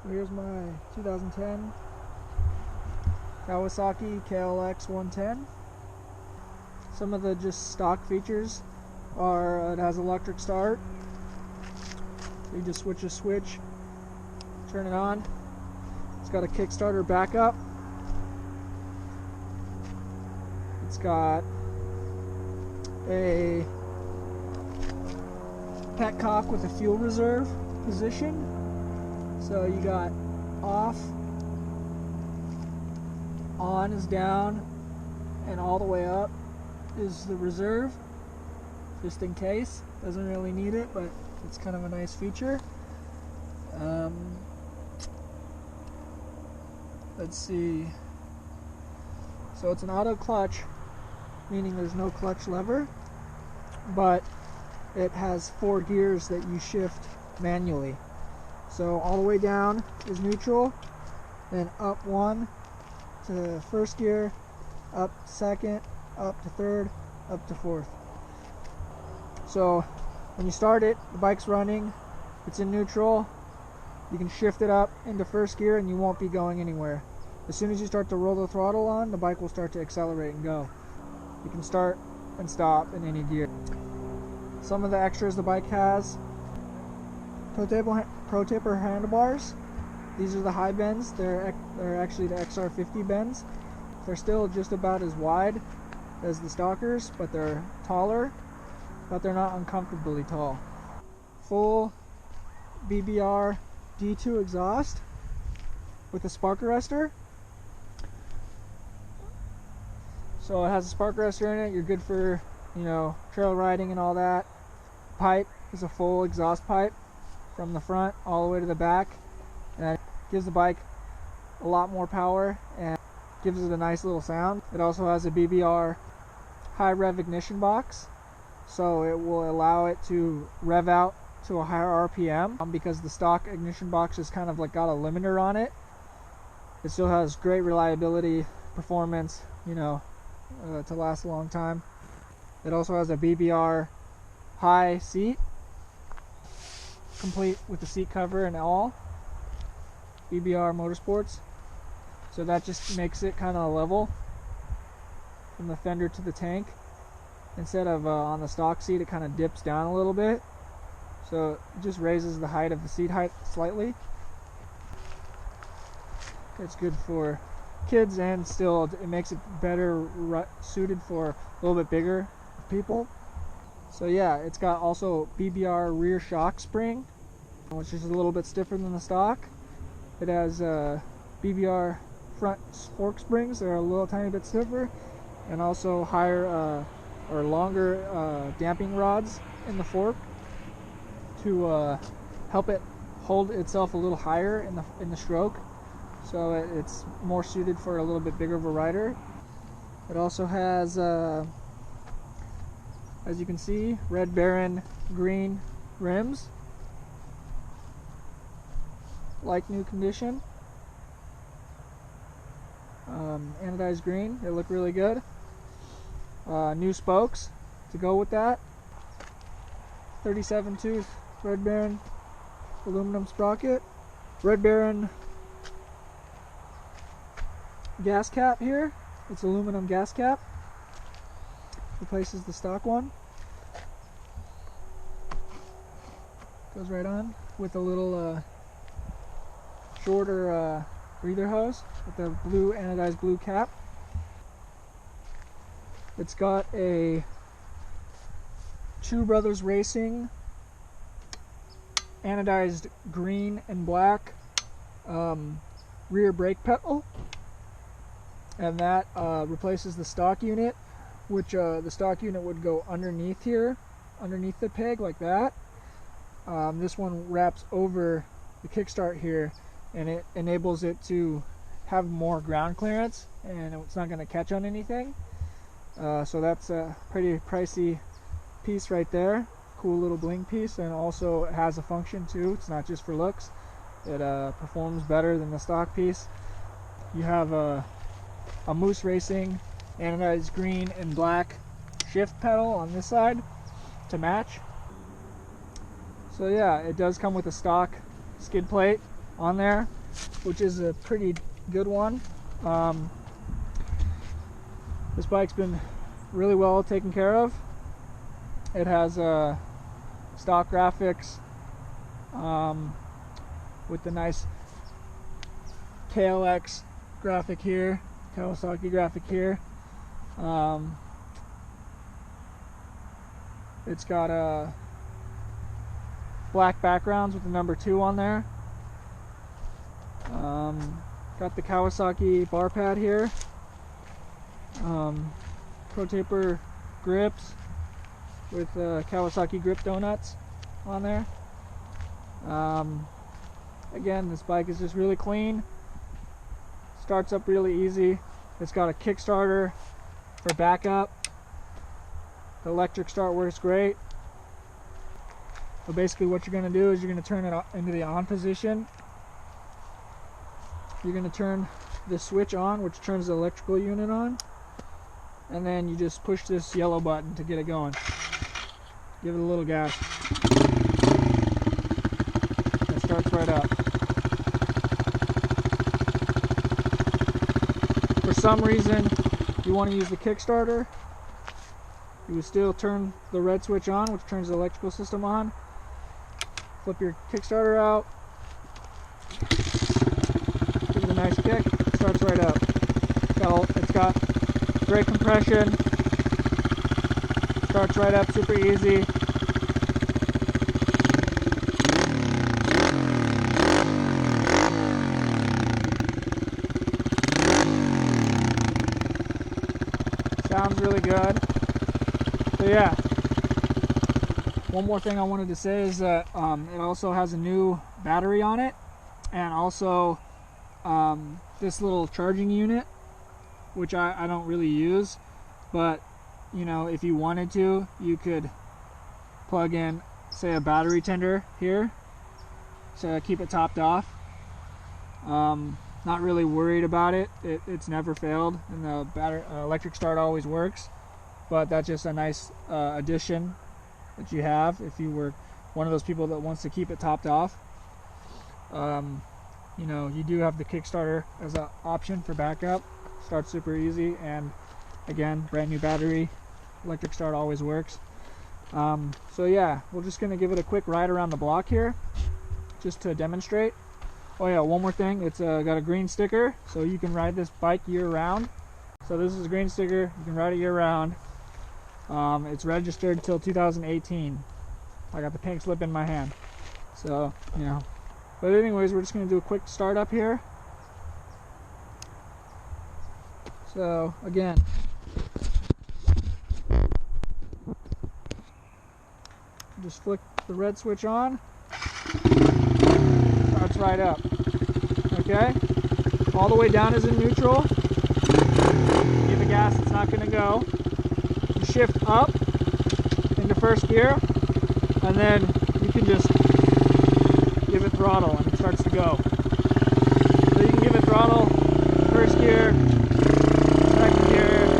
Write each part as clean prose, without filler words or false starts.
So here's my 2010 Kawasaki KLX110. Some of the just stock features are it has electric start. So you just switch a switch, turn it on. It's got a Kickstarter backup. It's got a petcock with a fuel reserve position. So you got off, on is down, and all the way up is the reserve, just in case. Doesn't really need it, but it's kind of a nice feature. Let's see. So it's an auto clutch, meaning there's no clutch lever, but it has 4 gears that you shift manually. So all the way down is neutral, then up 1 to first gear, up second, up to third, up to fourth. So when you start it, the bike's running, it's in neutral, you can shift it up into first gear and you won't be going anywhere. As soon as you start to roll the throttle on, the bike will start to accelerate and go. You can start and stop in any gear. Some of the extras the bike has: Pro taper handlebars. These are the high bends. They're actually the XR50 bends. They're still just about as wide as the stalkers, but they're taller, but they're not uncomfortably tall. Full BBR D2 exhaust with a spark arrestor. So it has a spark arrestor in it. You're good for, trail riding and all that. Pipe is a full exhaust pipe from the front all the way to the back, and it gives the bike a lot more power and gives it a nice little sound. It also has a BBR high rev ignition box, so it will allow it to rev out to a higher RPM, because the stock ignition box is kind of like got a limiter on it. It still has great reliability, performance, to last a long time. It also has a BBR high seat, complete with the seat cover and all. BBR Motorsports. So that just makes it kind of level from the fender to the tank. Instead of on the stock seat, it kind of dips down a little bit. So it just raises the height of the seat height slightly. It's good for kids, and still it makes it better suited for a little bit bigger people. So yeah, it's got also BBR rear shock spring, which is a little bit stiffer than the stock. It has BBR front fork springs that are a little tiny bit stiffer, and also higher or longer damping rods in the fork to help it hold itself a little higher in the stroke. So it's more suited for a little bit bigger of a rider. It also has, as you can see, Red Baron green rims, like new condition. Anodized green, they look really good. New spokes to go with that. 37 tooth Red Baron aluminum sprocket. Red Baron gas cap here. It's aluminum gas cap. Replaces the stock one. Goes right on with a little shorter breather hose with the blue anodized blue cap. It's got a Two Brothers Racing anodized green and black rear brake pedal, and that replaces the stock unit, which the stock unit would go underneath here, underneath the peg like that. This one wraps over the kickstart here, and it enables it to have more ground clearance, and it's not going to catch on anything. So that's a pretty pricey piece right there. Cool little bling piece, and also it has a function too. It's not just for looks. It performs better than the stock piece. You have a Moose Racing anodized green and black shift pedal on this side to match. So yeah, it does come with a stock skid plate on there, which is a pretty good one. This bike's been really well taken care of. It has stock graphics with the nice KLX graphic here, Kawasaki graphic here. It's got black backgrounds with the number 2 on there. Got the Kawasaki bar pad here. Pro taper grips with Kawasaki grip donuts on there. Again, this bike is just really clean. Starts up really easy. It's got a Kickstarter for backup. The electric start works great. But basically what you're going to do is you're going to turn it into the on position. You're going to turn the switch on, which turns the electrical unit on. And then you just push this yellow button to get it going. Give it a little gas. It starts right up. For some reason, you want to use the Kickstarter, you would still turn the red switch on, which turns the electrical system on. Flip your Kickstarter out. Give it a nice kick. It starts right up. It's got great compression. Starts right up, super easy. Sounds really good. So yeah, one more thing I wanted to say is that it also has a new battery on it, and also this little charging unit, which I don't really use, but you know, if you wanted to, you could plug in, say, a battery tender here to keep it topped off. Not really worried about it. It's never failed, and the electric start always works. But that's just a nice addition that you have if you were one of those people that wants to keep it topped off. You know, you do have the Kickstarter as an option for backup. Starts super easy, and again, brand new battery. Electric start always works. So yeah, we're just gonna give it a quick ride around the block here, just to demonstrate. Oh yeah, one more thing, it's got a green sticker, so you can ride this bike year round. So this is a green sticker, you can ride it year round. It's registered till 2018. I got the pink slip in my hand, so you know. But anyways, we're just gonna do a quick start up here. So again, just flick the red switch on. Starts right up. Okay? All the way down is in neutral. Give it gas, it's not going to go. You shift up into first gear, and then you can just give it throttle and it starts to go. So you can give it throttle, first gear, second gear.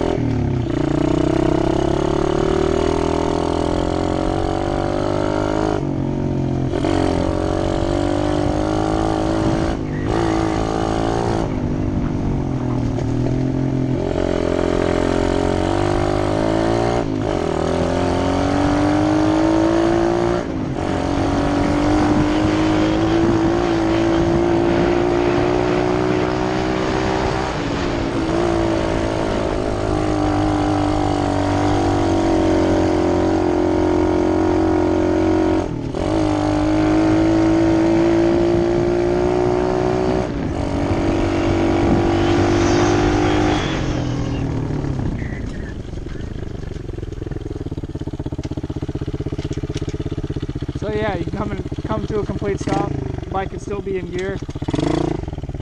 So yeah, you come to a complete stop. The bike can still be in gear.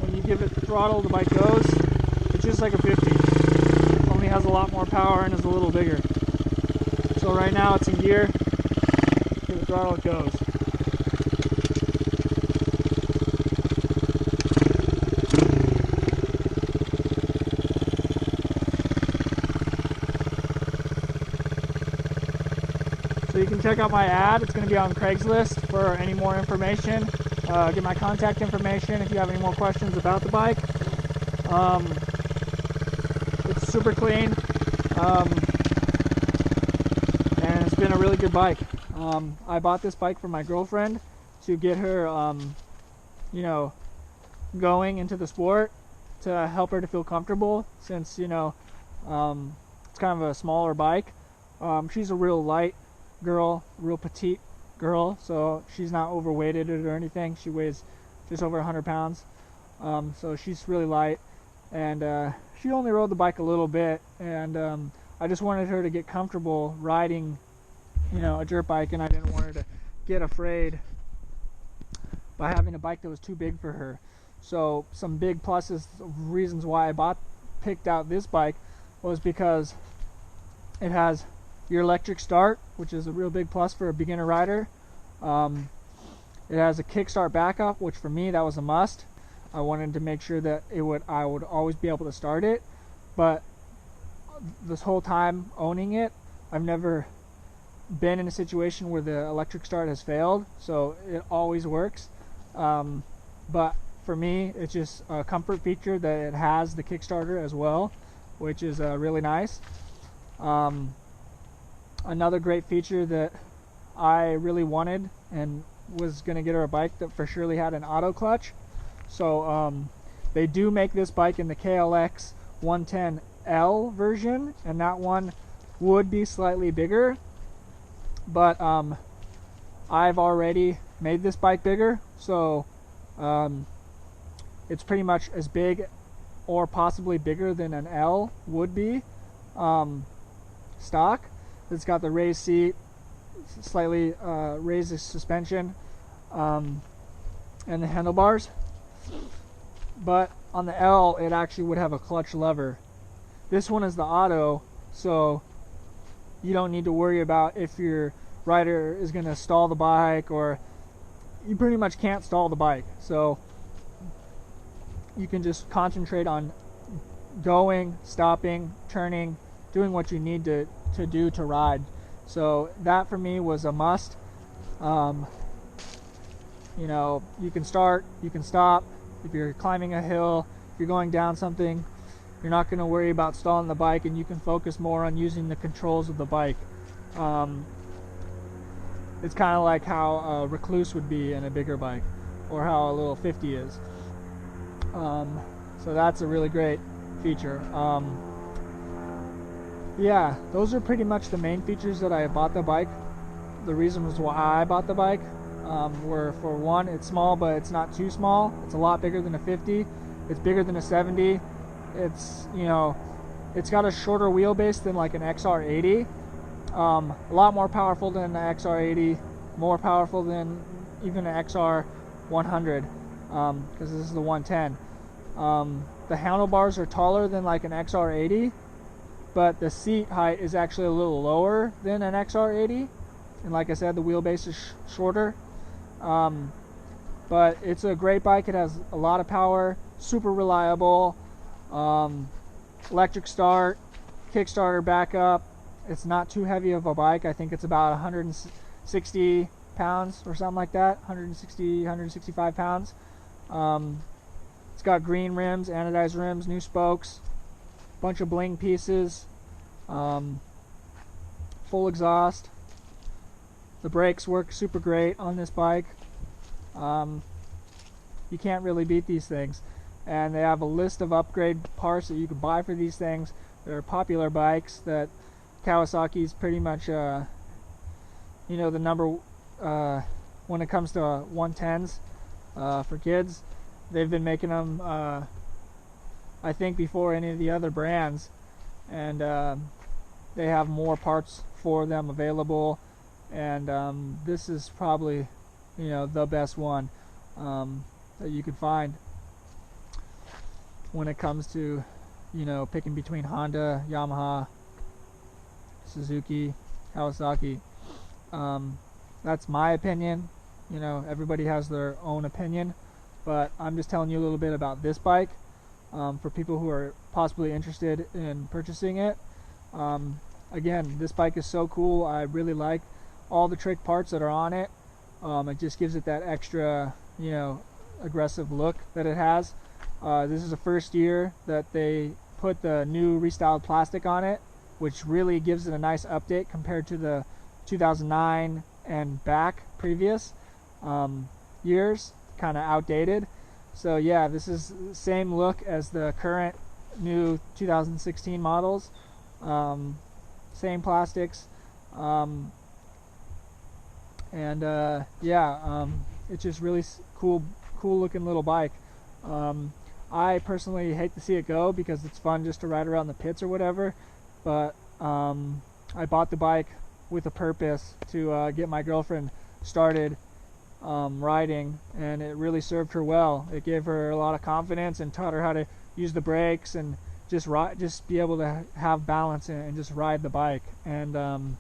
When you give it throttle, the bike goes. It's just like a 50. Only has a lot more power and is a little bigger. So right now it's in gear. Give it throttle, it goes. So you can check out my ad. It's going to be on Craigslist for any more information. get my contact information if you have any more questions about the bike. It's super clean, and it's been a really good bike. I bought this bike for my girlfriend to get her, you know, going into the sport, to help her to feel comfortable, since, you know, it's kind of a smaller bike. She's a real light girl, real petite girl, so she's not overweighted or anything. She weighs just over 100 pounds, so she's really light, and she only rode the bike a little bit, and I just wanted her to get comfortable riding, you know, a dirt bike, and I didn't want her to get afraid by having a bike that was too big for her. So some big pluses, reasons why I picked out this bike, was because it has your electric start, which is a real big plus for a beginner rider. It has a kickstart backup, which for me, that was a must. I wanted to make sure that I would always be able to start it, but this whole time owning it, I've never been in a situation where the electric start has failed, so it always works. But for me, it's just a comfort feature that it has the Kickstarter as well, which is really nice. Another great feature that I really wanted and was going to get her a bike that for surely had an auto clutch. So they do make this bike in the KLX110L version, and that one would be slightly bigger, but I've already made this bike bigger, so it's pretty much as big or possibly bigger than an L would be stock. It's got the raised seat, slightly raised suspension, and the handlebars. But on the L, it actually would have a clutch lever. This one is the auto, so you don't need to worry about if your rider is going to stall the bike, or you pretty much can't stall the bike. So you can just concentrate on going, stopping, turning, doing what you need to do to ride. So that for me was a must. You know, you can start, you can stop. If you're climbing a hill, if you're going down something, you're not going to worry about stalling the bike, and you can focus more on using the controls of the bike. It's kind of like how a Recluse would be in a bigger bike, or how a little 50 is. So that's a really great feature. Yeah, those are pretty much the main features that I bought the bike. The reasons why I bought the bike were, for one, it's small, but it's not too small. It's a lot bigger than a 50. It's bigger than a 70. It's, you know, it's got a shorter wheelbase than like an XR80. A lot more powerful than the XR80, more powerful than even an XR100, because this is the 110. The handlebars are taller than like an XR80, but the seat height is actually a little lower than an XR80, and like I said, the wheelbase is shorter. But it's a great bike. It has a lot of power, super reliable, electric start, Kickstarter backup. It's not too heavy of a bike. I think it's about 160 pounds or something like that, 160, 165 pounds. It's got green rims, anodized rims, new spokes, bunch of bling pieces, full exhaust. The brakes work super great on this bike. You can't really beat these things. And they have a list of upgrade parts that you can buy for these things. They're popular bikes that Kawasaki's pretty much, you know, the number when it comes to 110s for kids. They've been making them, I think, before any of the other brands, and they have more parts for them available. And this is probably, you know, the best one that you can find when it comes to, you know, picking between Honda, Yamaha, Suzuki, Kawasaki. That's my opinion. You know, everybody has their own opinion, but I'm just telling you a little bit about this bike for people who are possibly interested in purchasing it. Again, this bike is so cool. I really like all the trick parts that are on it. It just gives it that extra, aggressive look that it has. This is the first year that they put the new restyled plastic on it, which really gives it a nice update compared to the 2009 and back previous years, kind of outdated. So yeah, this is the same look as the current new 2016 models, same plastics, it's just really cool looking little bike. I personally hate to see it go because it's fun just to ride around the pits or whatever, but I bought the bike with a purpose to get my girlfriend started riding, and it really served her well. It gave her a lot of confidence and taught her how to use the brakes and just be able to have balance and just ride the bike. And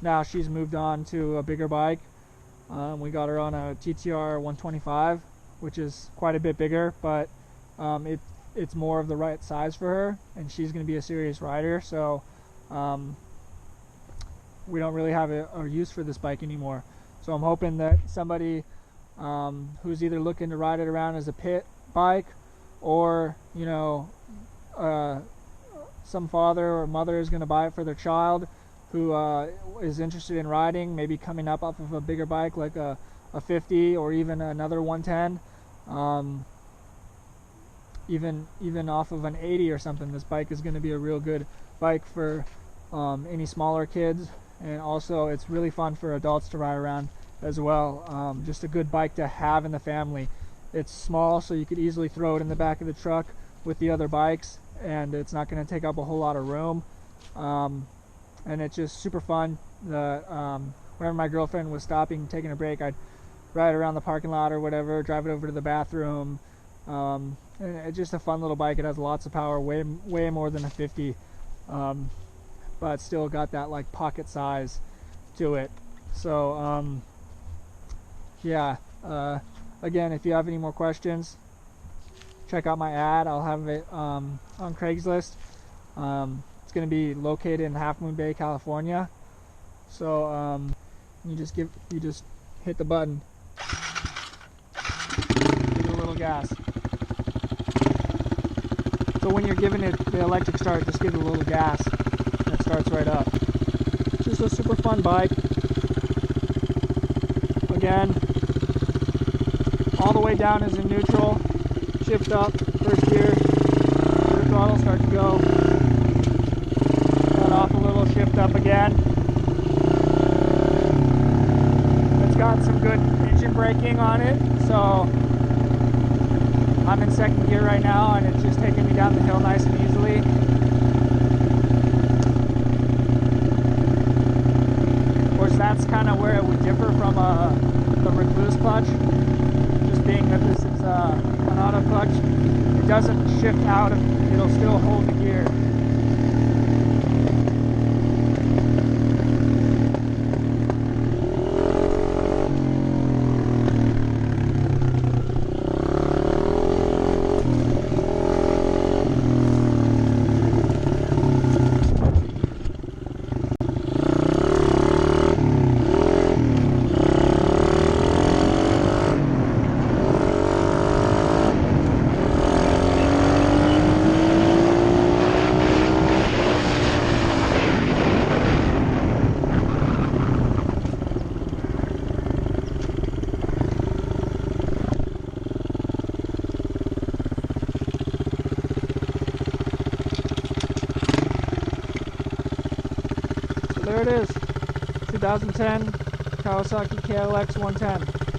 now she's moved on to a bigger bike. We got her on a TTR 125, which is quite a bit bigger, but it's more of the right size for her, and she's going to be a serious rider, so we don't really have a use for this bike anymore. So I'm hoping that somebody who's either looking to ride it around as a pit bike, or some father or mother is going to buy it for their child who is interested in riding, maybe coming up off of a bigger bike like a 50 or even another 110, even off of an 80 or something. This bike is going to be a real good bike for any smaller kids, and also it's really fun for adults to ride around as well. Just a good bike to have in the family. It's small, so you could easily throw it in the back of the truck with the other bikes, and it's not going to take up a whole lot of room, and it's just super fun. Whenever my girlfriend was stopping, taking a break, I'd ride around the parking lot or whatever, drive it over to the bathroom, and it's just a fun little bike. It has lots of power, way more than a 50, but still got that like pocket size to it. So again, if you have any more questions, check out my ad. I'll have it on Craigslist. It's going to be located in Half Moon Bay, California. So you just hit the button, give it a little gas. So when you're giving it the electric start, just give it a little gas and it starts right up. It's just a super fun bike. Again, all the way down is in neutral, shift up, first gear, the throttle, start to go, let off a little, shift up again. It's got some good engine braking on it, so I'm in second gear right now, and it's just taking me down the hill nice and easily. Of course, that's kind of where it would differ from the Recluse clutch, just being that this is an auto clutch. It doesn't shift out, it'll still hold the gear. There it is, 2010 Kawasaki KLX110.